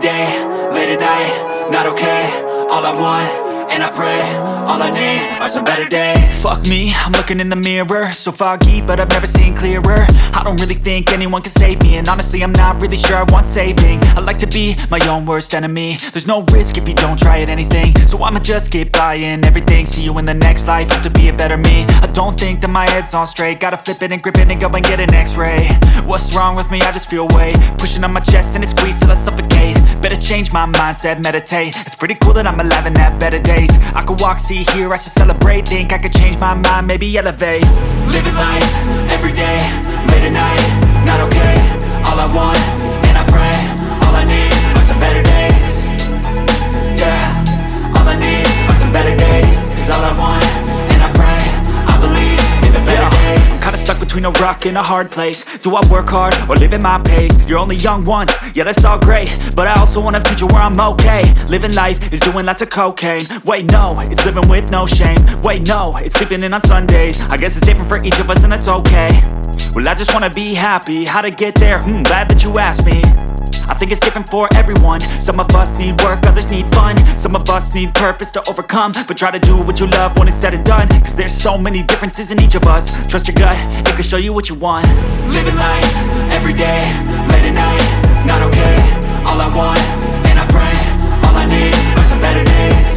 day, late at night, not okay. All I want, and I pray, all I need are some better days. Fuck me, I'm looking in the mirror, so foggy, but I've never seen clearer. I don't really think anyone can save me, and honestly I'm not really sure I want saving. I like to be my own worst enemy. There's no risk if you don't try at anything, so I'ma just keep buying everything. See you in the next life, have to be a better me. I don't think that my head's on straight, gotta flip it and grip it and go and get an x-ray. What's wrong with me? I just feel weight pushing on my chest and it squeezes till I suffocate. Better change my mindset, meditate. It's pretty cool that I'm alive and have better days. I could walk, see, hear, I should celebrate. Think I could change my mind, maybe elevate. Living life, every day, late at night, not okay. All I want, and I pray, all I need are some better days. Yeah, all I need are some better days. Cause all I want, and I pray, I believe in the better days. I'm kinda stuck between a rock and a hard place. Do I work hard or live at my pace? You're only young once, yeah that's all great, but I also want a future where I'm okay. Living life is doing lots of cocaine. Wait no, it's living with no shame. Wait no, it's sleeping in on Sundays. I guess it's different for each of us and that's okay. Well I just wanna be happy, how to get there? Glad that you asked me. I think it's different for everyone. Some of us need work, others need fun. Some of us need purpose to overcome. But try to do what you love when it's said and done. Cause there's so many differences in each of us. Trust your gut, it can show you what you want. Living life, every day, late at night, not okay. All I want, and I pray, all I need are some better days.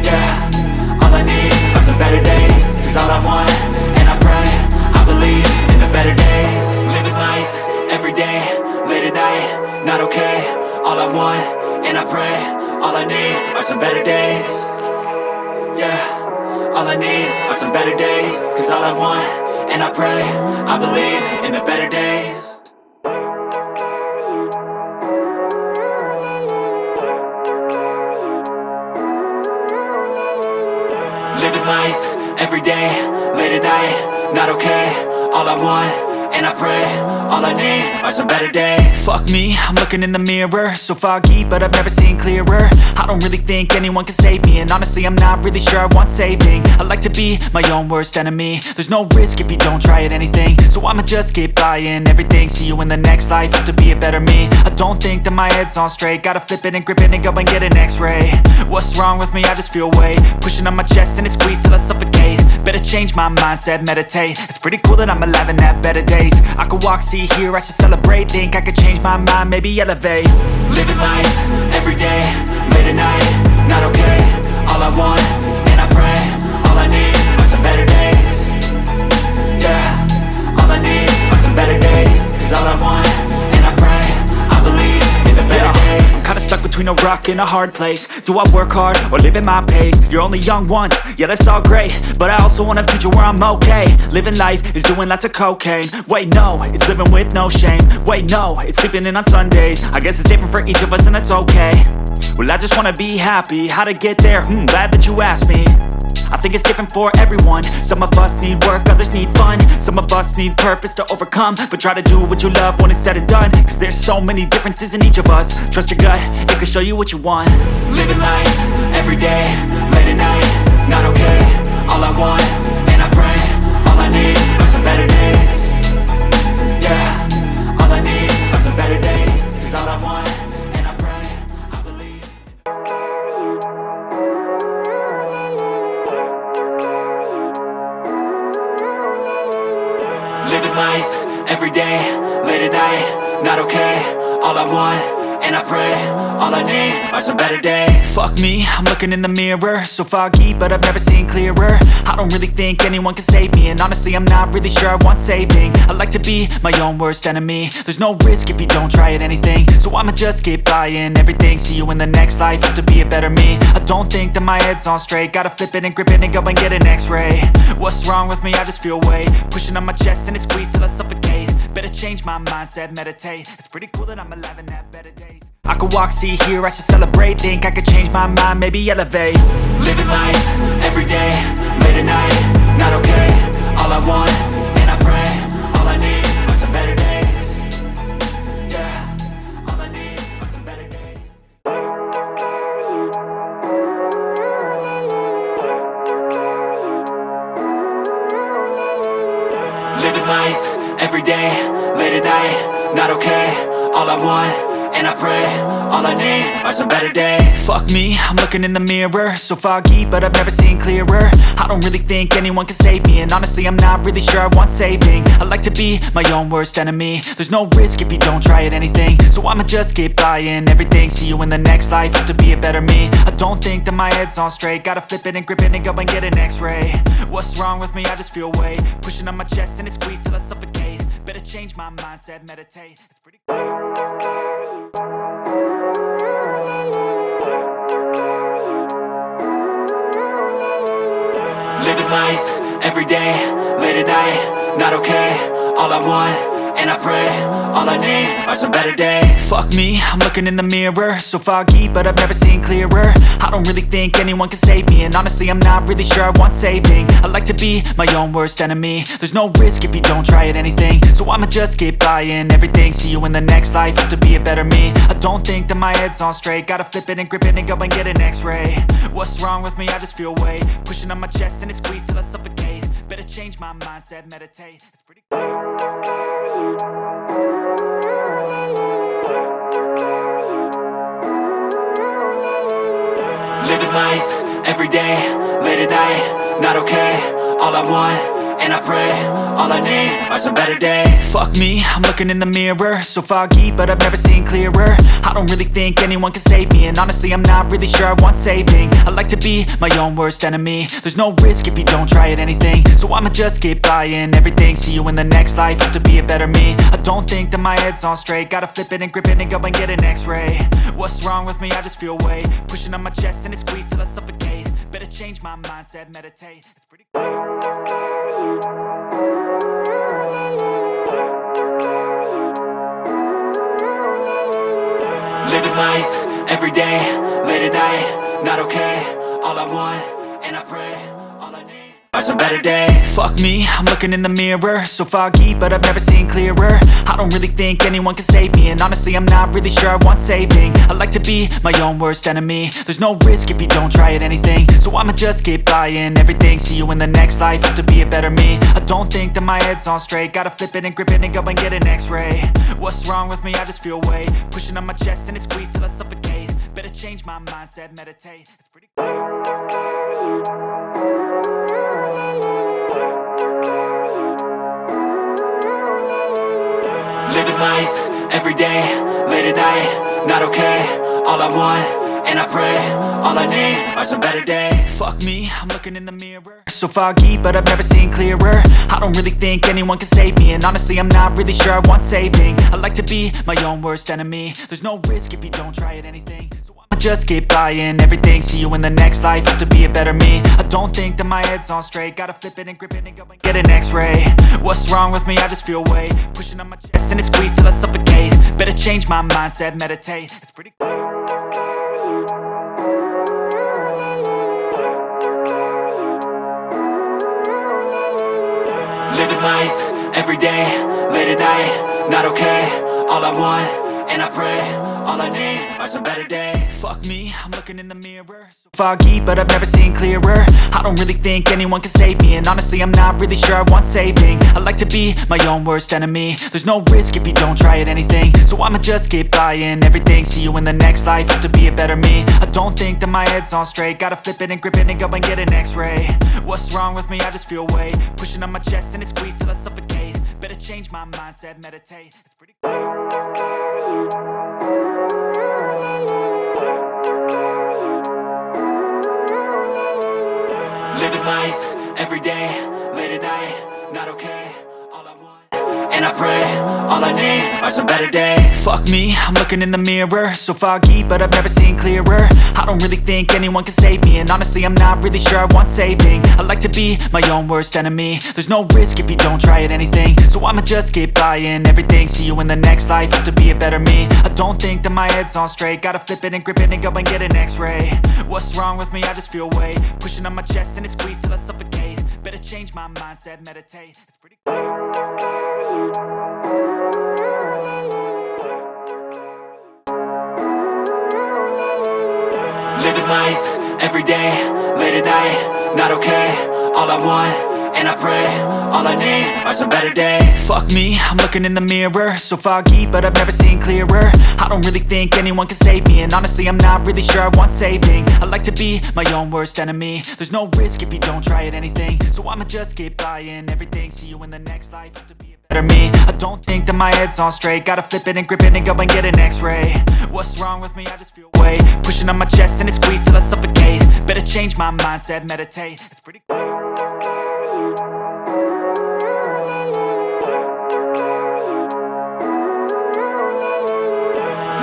Yeah, all I need are some better days. Cause all I want, and I pray, I believe in the better days. Living life, every day, late at night, not okay. All I want, and I pray, all I need are some better days. Yeah, all I need are some better days. Cause all I want, and I pray, I believe in the better days. Living life, every day, late at night, not okay. All I want, and I pray, all I need are some better days. Fuck me, I'm looking in the mirror, so foggy, but I've never seen clearer. I don't really think anyone can save me, and honestly I'm not really sure I want saving. I like to be my own worst enemy. There's no risk if you don't try at anything, so I'ma just keep buying everything. See you in the next life, have to be a better me. I don't think that my head's on straight, gotta flip it and grip it and go and get an x-ray. What's wrong with me? I just feel weight pushing on my chest and it squeezes till I suffocate. Better change my mindset, meditate. It's pretty cool that I'm alive and have better days. I could walk, see, hear, I should celebrate. Think I could change my mind, maybe elevate. Living life, every day, late at night, not okay. All I want, and I pray, all I need are some better days. Yeah, all I need are some better days. Cause all I want, and I pray, I believe in the better days. I'm kinda stuck between a rock and a hard place. Do I work hard or live at my pace? You're only young once, yeah that's all great, but I also want a future where I'm okay. Living life is doing lots of cocaine. Wait no, it's living with no shame. Wait no, it's sleeping in on Sundays. I guess it's different for each of us and that's okay. Well I just wanna be happy, how to get there? Glad that you asked me. I think it's different for everyone. Some of us need work, others need fun. Some of us need purpose to overcome. But try to do what you love when it's said and done. Cause there's so many differences in each of us. Trust your gut, it can show you what you want. Living life, every day, late at night, not okay. All I want, and I pray, all I need are some better days. Yeah, all I need are some better days. Cause all I want, and I pray, I believe. Living life, every day, late at night, not okay. All I want, and I pray, all I need are some better days. Fuck me, I'm looking in the mirror, so foggy, but I've never seen clearer. I don't really think anyone can save me, and honestly I'm not really sure I want saving. I like to be my own worst enemy. There's no risk if you don't try at anything, so I'ma just keep buying everything. See you in the next life, have to be a better me. I don't think that my head's on straight, gotta flip it and grip it and go and get an x-ray. What's wrong with me? I just feel weight pushing on my chest and it squeezes till I suffocate. Better change my mindset, meditate. It's pretty cool that I'm alive and have better days. I could walk, see, hear, I should celebrate. Think I could change my mind, maybe elevate. Living life, every day, late at night, not okay. All I want, and I pray, all I need are some better days. Yeah, all I need are some better days. Living life, every day, late at night, not okay. All I want, and I pray. All I need are some better days. Fuck me, I'm looking in the mirror, so foggy, but I've never seen clearer. I don't really think anyone can save me, and honestly I'm not really sure I want saving. I like to be my own worst enemy. There's no risk if you don't try at anything, so I'ma just keep buying everything. See you in the next life, have to be a better me. I don't think that my head's on straight, gotta flip it and grip it and go and get an x-ray. What's wrong with me? I just feel weight pushing on my chest and it squeezes till I suffocate. Better change my mindset, meditate. It's pretty living life, everyday, late at night, not okay. All I want, and I pray, all I need are some better days. Fuck me, I'm looking in the mirror, so foggy, but I've never seen clearer. I don't really think anyone can save me, and honestly I'm not really sure I want saving. I like to be my own worst enemy. There's no risk if you don't try at anything, so I'ma just keep buying everything. See you in the next life, have to be a better me. I don't think that my head's on straight, gotta flip it and grip it and go and get an x-ray. What's wrong with me? I just feel weight pushing on my chest and it squeezes till I suffocate. Better change my mindset, meditate. It's pretty living life, everyday, late at night, not okay. All I want, and I pray, all I need are some better days. Fuck me, I'm looking in the mirror, so foggy, but I've never seen clearer. I don't really think anyone can save me, and honestly I'm not really sure I want saving. I like to be my own worst enemy. There's no risk if you don't try at anything, so I'ma just keep buying everything. See you in the next life, have to be a better me. I don't think that my head's on straight, gotta flip it and grip it and go and get an x-ray. What's wrong with me? I just feel weight pushing on my chest and it squeezes till I suffocate. Better change my mindset, meditate. It's pretty living life, everyday, late at night, not okay. All I want, and I pray, all I need are some better days. Fuck me, I'm looking in the mirror, so foggy, but I've never seen clearer. I don't really think anyone can save me, and honestly I'm not really sure I want saving. I like to be my own worst enemy. There's no risk if you don't try at anything, so I'ma just keep buying everything. See you in the next life, have to be a better me. I don't think that my head's on straight, gotta flip it and grip it and go and get an x-ray. What's wrong with me? I just feel weight pushing on my chest and it squeezes till I suffocate. Better change my mindset, meditate. It's pretty living life, everyday, late at night, not okay. All I want, and I pray, all I need are some better days. Fuck me, I'm looking in the mirror, so foggy, but I've never seen clearer. I don't really think anyone can save me, and honestly I'm not really sure I want saving. I like to be my own worst enemy. There's no risk if you don't try at anything, so I'ma just keep buying everything. See you in the next life, have to be a better me. I don't think that my head's on straight, gotta flip it and grip it and go and get an x-ray. What's wrong with me? I just feel weight pushing on my chest and it squeezes till I suffocate. Better change my mindset, meditate. It's pretty living life, everyday, late at night, not okay. All I want, and I pray, all I need are some better days. Fuck me, I'm looking in the mirror, so foggy, but I've never seen clearer. I don't really think anyone can save me, and honestly I'm not really sure I want saving. I like to be my own worst enemy. There's no risk if you don't try at anything, so I'ma just keep buying everything. See you in the next life, have to be a better me. I don't think that my head's on straight, gotta flip it and grip it and go and get an x-ray. What's wrong with me? I just feel weight pushing on my chest and it squeezes till I suffocate. Better change my mindset, meditate. It's pretty living life, everyday, late at night, not okay. All I want, and I pray, all I need are some better days. Fuck me, I'm looking in the mirror, so foggy, but I've never seen clearer. I don't really think anyone can save me, and honestly I'm not really sure I want saving. I like to be my own worst enemy. There's no risk if you don't try at anything, so I'ma just keep buying everything. See you in the next life, have to be a better me. I don't think that my head's on straight, gotta flip it and grip it and go and get an x-ray. What's wrong with me? I just feel weight pushing on my chest and it squeezes till I suffocate. Better change my mindset, meditate. It's pretty living life, everyday, late at night, not okay. All I want, and I pray. All I need are some better days. Fuck me, I'm looking in the mirror, so foggy, but I've never seen clearer. I don't really think anyone can save me, and honestly I'm not really sure I want saving. I like to be my own worst enemy. There's no risk if you don't try at anything, so I'ma just keep buying everything. See you in the next life, have to be a better me. I don't think that my head's on straight, gotta flip it and grip it and go and get an x-ray. What's wrong with me? I just feel weight pushing on my chest and it squeezes till I suffocate. Better change my mindset, meditate. It's pretty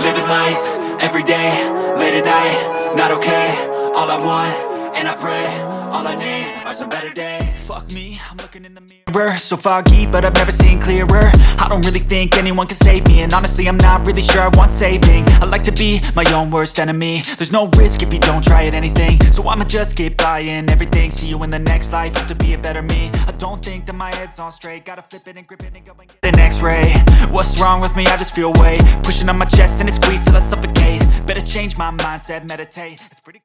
living life, everyday, late at night, not okay. All I want, and I pray, all I need are some better days. Fuck me, I'm looking in the mirror, so foggy, but I've never seen clearer. I don't really think anyone can save me, and honestly I'm not really sure I want saving. I like to be my own worst enemy. There's no risk if you don't try at anything, so I'ma just keep buying everything. See you in the next life, have to be a better me. I don't think that my head's on straight, gotta flip it and grip it and go and get an x-ray. What's wrong with me? I just feel weight pushing on my chest and it squeezes till I suffocate. Better change my mindset, meditate. It's pretty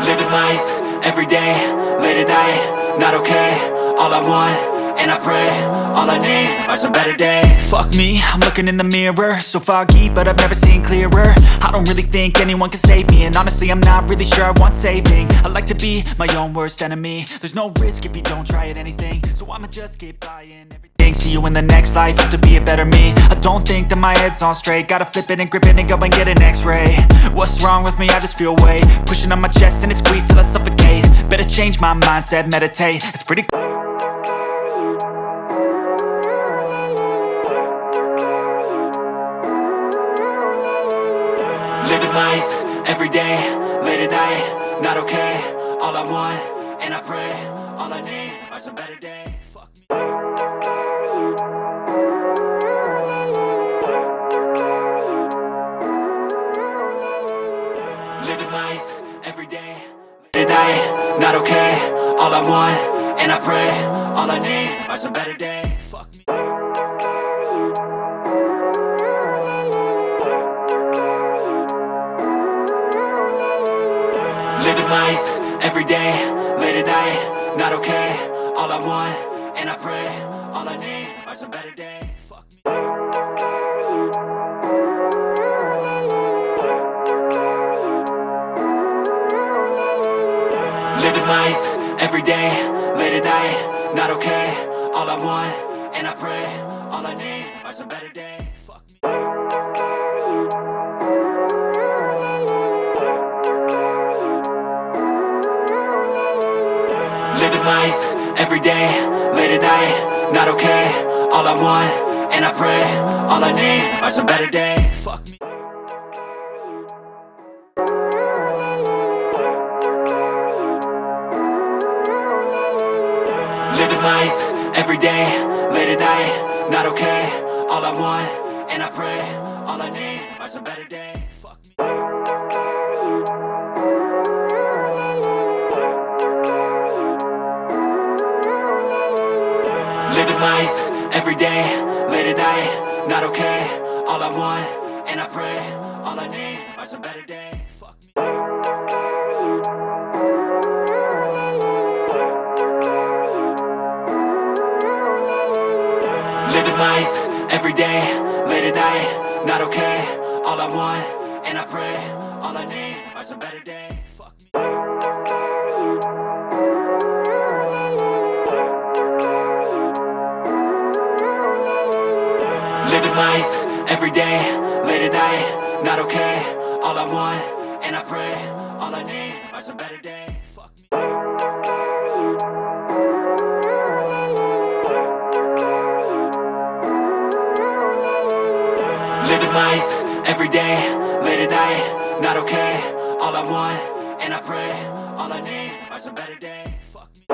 living life, everyday, late at night, not okay. All I want, and I pray, all I need are some better days. Fuck me, I'm looking in the mirror, so foggy, but I've never seen clearer. I don't really think anyone can save me, and honestly I'm not really sure I want saving. I like to be my own worst enemy. There's no risk if you don't try at anything, so I'ma just keep buying everything. See you in the next life, have to be a better me. I don't think that my head's on straight, gotta flip it and grip it and go and get an x-ray. What's wrong with me? I just feel weight pushing on my chest and it squeezes till I suffocate. Better change my mindset, meditate. It's pretty living life, everyday, late at night, not okay. All I want, and I pray, all I need are some better days. Fuck me. Living life, everyday, late at night, not okay. All I want, and I pray, all I need are some better days. Fuck me. Living life, everyday, late at night, not okay. All I want, and I pray, all I need are some better days. Fuck me. Living life, everyday, late at night, not okay. All I want, and I pray, all I need are some better days. Fuck me. Living life, everyday, late at night, not okay. All I want, and I pray, all I need are some better days. Fuck me. Living life, everyday, late at night, not okay. All I want, and I pray, all I need are some better days. Fuck me. Living life, everyday, late at night, not okay. All I want, and I pray, all I need are some better days. Fuck me. Living life, everyday, late at night, not okay. All I want, and I pray, all I need are some better days. Fuck me. Living life, everyday, late at night, not okay. All I want, and I pray, all I need are some better days. Fuck me. Living life, everyday, late at night, not okay. All I want, and I pray, all I need are some better days. Fuck me.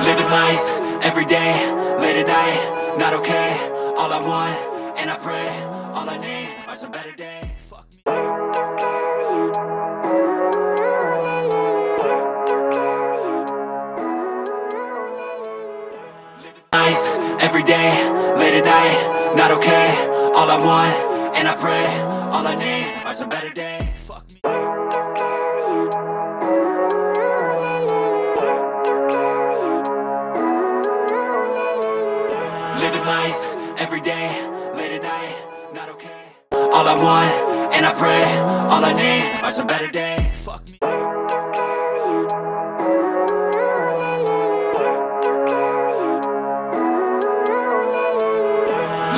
Living life, everyday, late at night, not okay. All I want, and I pray, all I need are some better days. Fuck me. life, every day, late at night, not okay. All I want, and I pray, all I need are some better days. Fuck me. Living life, every day, late at night, not okay. All I want, and I pray, all I need are some better days. Fuck me.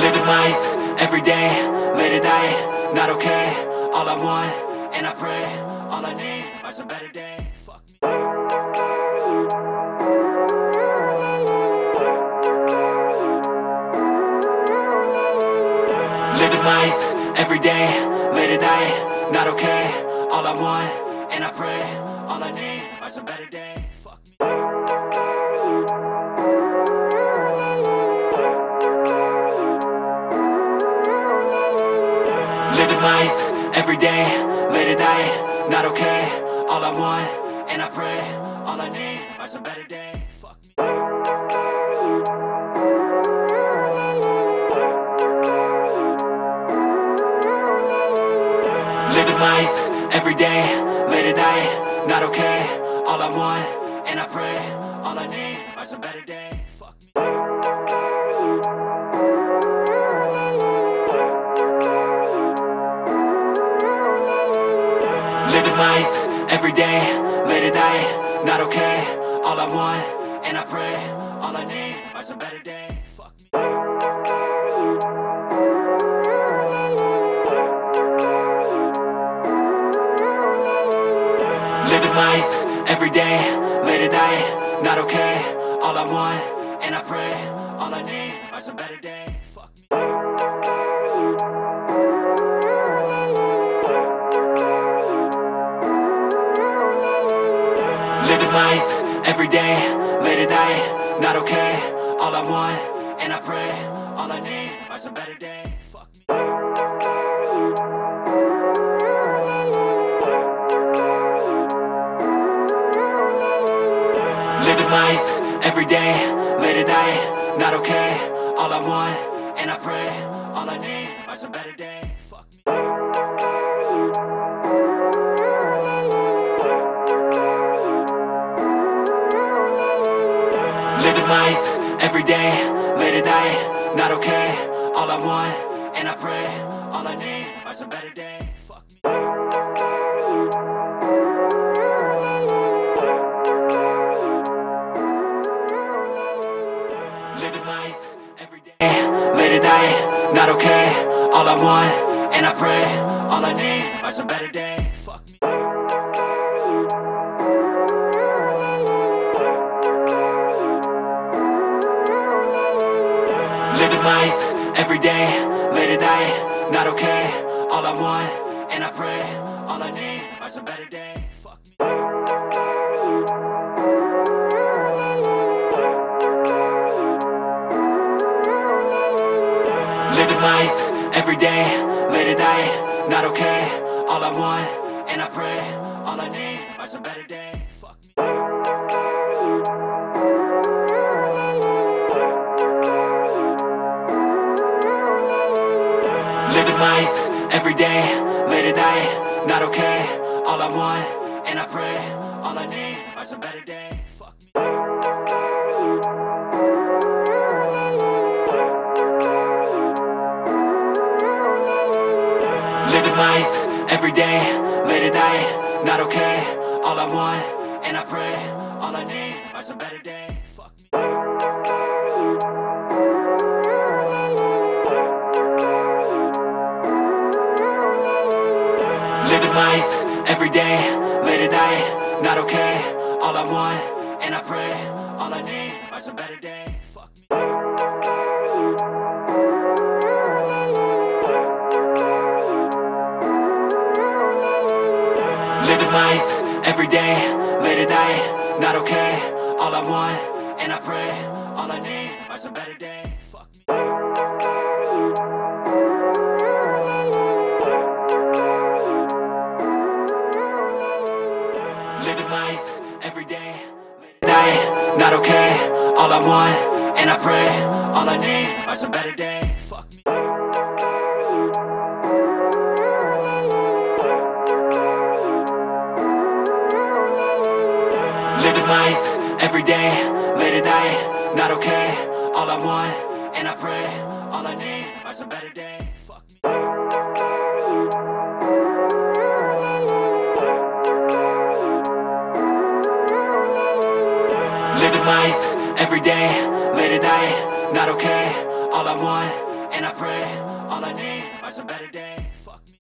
Living life, every day, late at night, not okay. All I want, and I pray, all I need are some better days. Fuck me. Living life, every day, late at night, not okay. All I want, and I pray, all I need are some better days. Fuck me. Living life, every day, late at night, not okay. All I want, and I pray, all I need are some better days. Fuck me. Living life, every day, late at night, not okay. All I want, and I pray, all I need are some better days. Fuck me. Living life, every day, late at night, not okay. All I want, and I pray, all I need are some better days. Fuck me. Living life, every day, late at night, not okay. All I want, and I pray, all I need are some better days. Fuck me. Living life, every day, late at night, not okay. All I want, and I pray, all I need are some better days. Fuck me. Living life, every day, late at night, not okay. All I want, and I pray, all I need are some better days. Fuck me. Living life, every day, late at night, not okay. All I want, and I pray, all I need are some better days. Fuck me. Living life, every day, late at night, not okay. All I want, and I pray, all I need are some better days. Fuck me. Living life, every day, late at night, not okay. All I want, and I pray, all I need are some better days. Fuck me. Living life, every day, late at night, not okay. All I want, and I pray, all I need are some better days. Fuck me. Living life, every day, late at night, not okay. All I want, and I pray, all I need are some better days. Fuck me. Living life, every day, late at night, not okay. All I want, and I pray, all I need are some better days. Fuck me. Living life, every day, late at night, not okay. All I want, and I pray, all I need are some better days. Fuck me. Living life, every day, late at night, not okay. All I want, and I pray, all I need are some better days. Fuck me. Living life, every day, late at night, not okay. All I want, and I pray. All I need are some better days. Fuck me. Living life, everyday, late at night, not okay. All I want, and I pray. All I need are some better days. Fuck me. Living life, everyday, late at night, not okay. All I want, and I pray. All I need are some better days. Fuck me.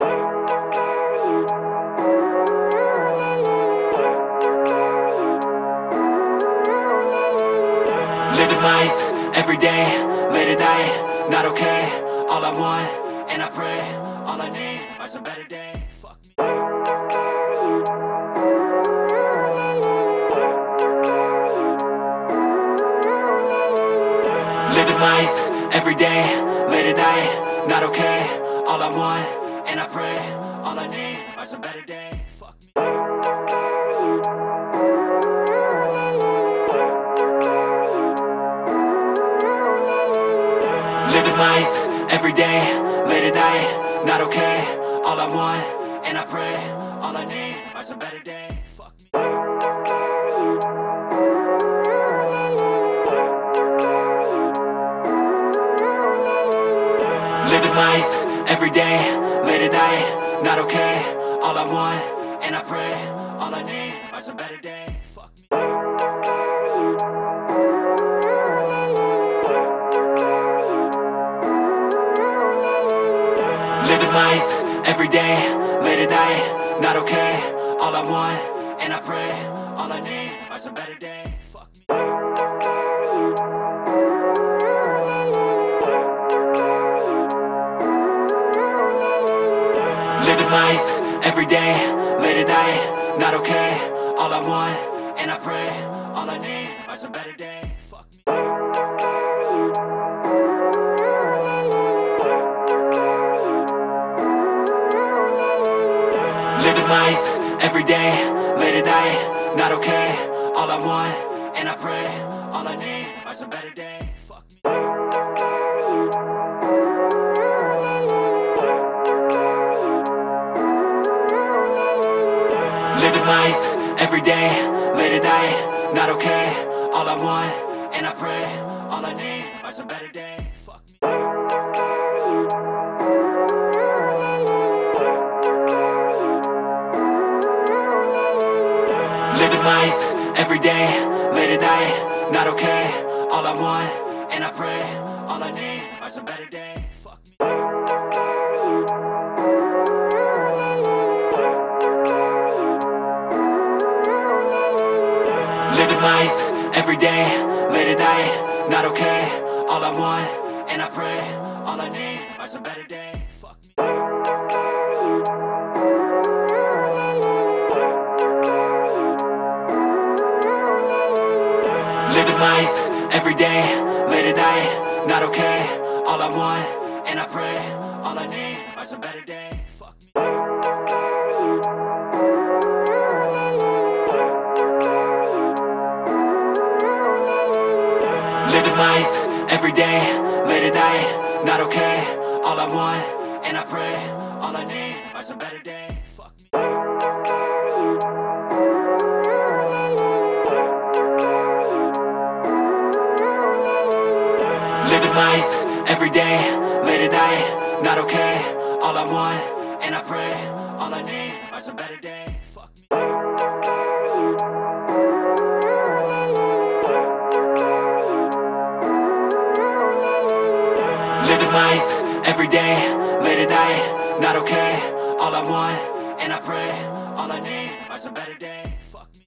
Living life, everyday, late at night, not okay. All I want, and I pray. All I need are some better days. Fuck me. Living life, everyday, late at night, not okay. All I want, and I pray. All I need are some better days. Fuck me. Living life, everyday, late at night, not okay. All I want, and I pray. All I need are some better days. Fuck me. Living life, everyday, late at night, not okay. All I want, and I pray. All I need are some better days. Fuck me. Living life, everyday, late at night, not okay. All I want, and I pray. All I need are some better days. Fuck me. Living life, everyday, late at night, not okay. All I want, and I pray. All I need are some better days. Fuck me. Living life, everyday, late at night, not okay. All I want, and I pray. All I need are some better days. Fuck me. Living life, everyday, late at night, not okay. All I want, and I pray. All I need are some better days. Fuck me. Living life, everyday, late at night, not okay. All I want, and I pray. All I need are some better days. Fuck me. Living life, everyday, late at night, not okay. All I want, and I pray. All I need are some better days. Fuck me. Living life, everyday, late at night, not okay. All I want, and I pray. All I need are some better days. Fuck me. Living life, everyday, late at night, not okay. All I want, and I pray. All I need are some better days. Fuck me. Living life, everyday, late at night, not okay. All I want, and I pray. All I need are some better days. Fuck me. Living life, everyday, late at night, not okay. All I want, and I pray. All I need are some better days. Fuck me.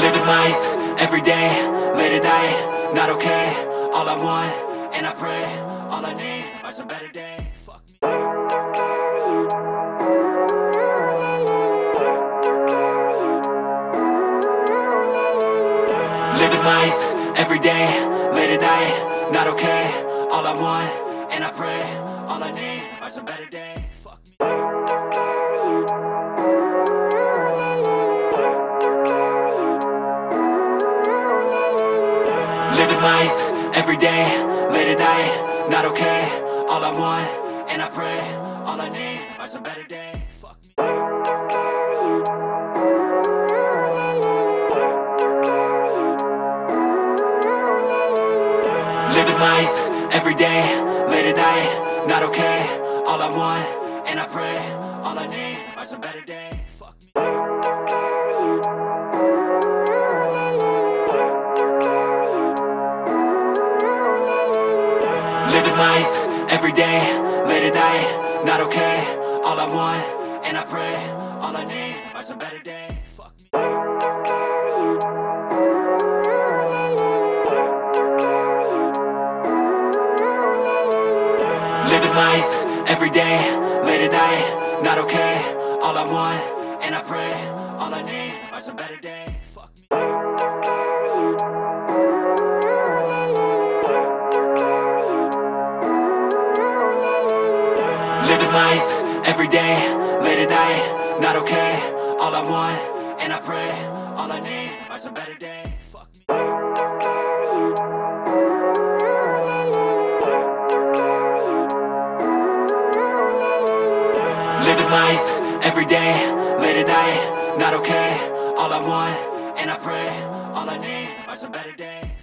Living life, everyday, late at night, not okay. All I want, and I pray. All I need are some better days. Fuck me. Living life, everyday, late at night, not okay. All I want, and I pray. All I need are some better days. Fuck me. life, everyday, late at night, not okay. All I want, and I pray, all I need are some better days. Fuck me. Living life, everyday, late at night, not okay. All I want, and I pray, all I need are some better days. Fuck me. Living life, everyday, late at night, not okay. All I want, and I pray, all I need are some better days. Fuck me. Living life, everyday, late at night, not okay. All I want, and I pray, all I need are some better days. Fuck me. Living life, everyday, late at night, not okay. All I want, and I pray, all I need are some better days. Fuck me. Living life, everyday, late at night, not okay. All I want, and I pray, all I need are some better days.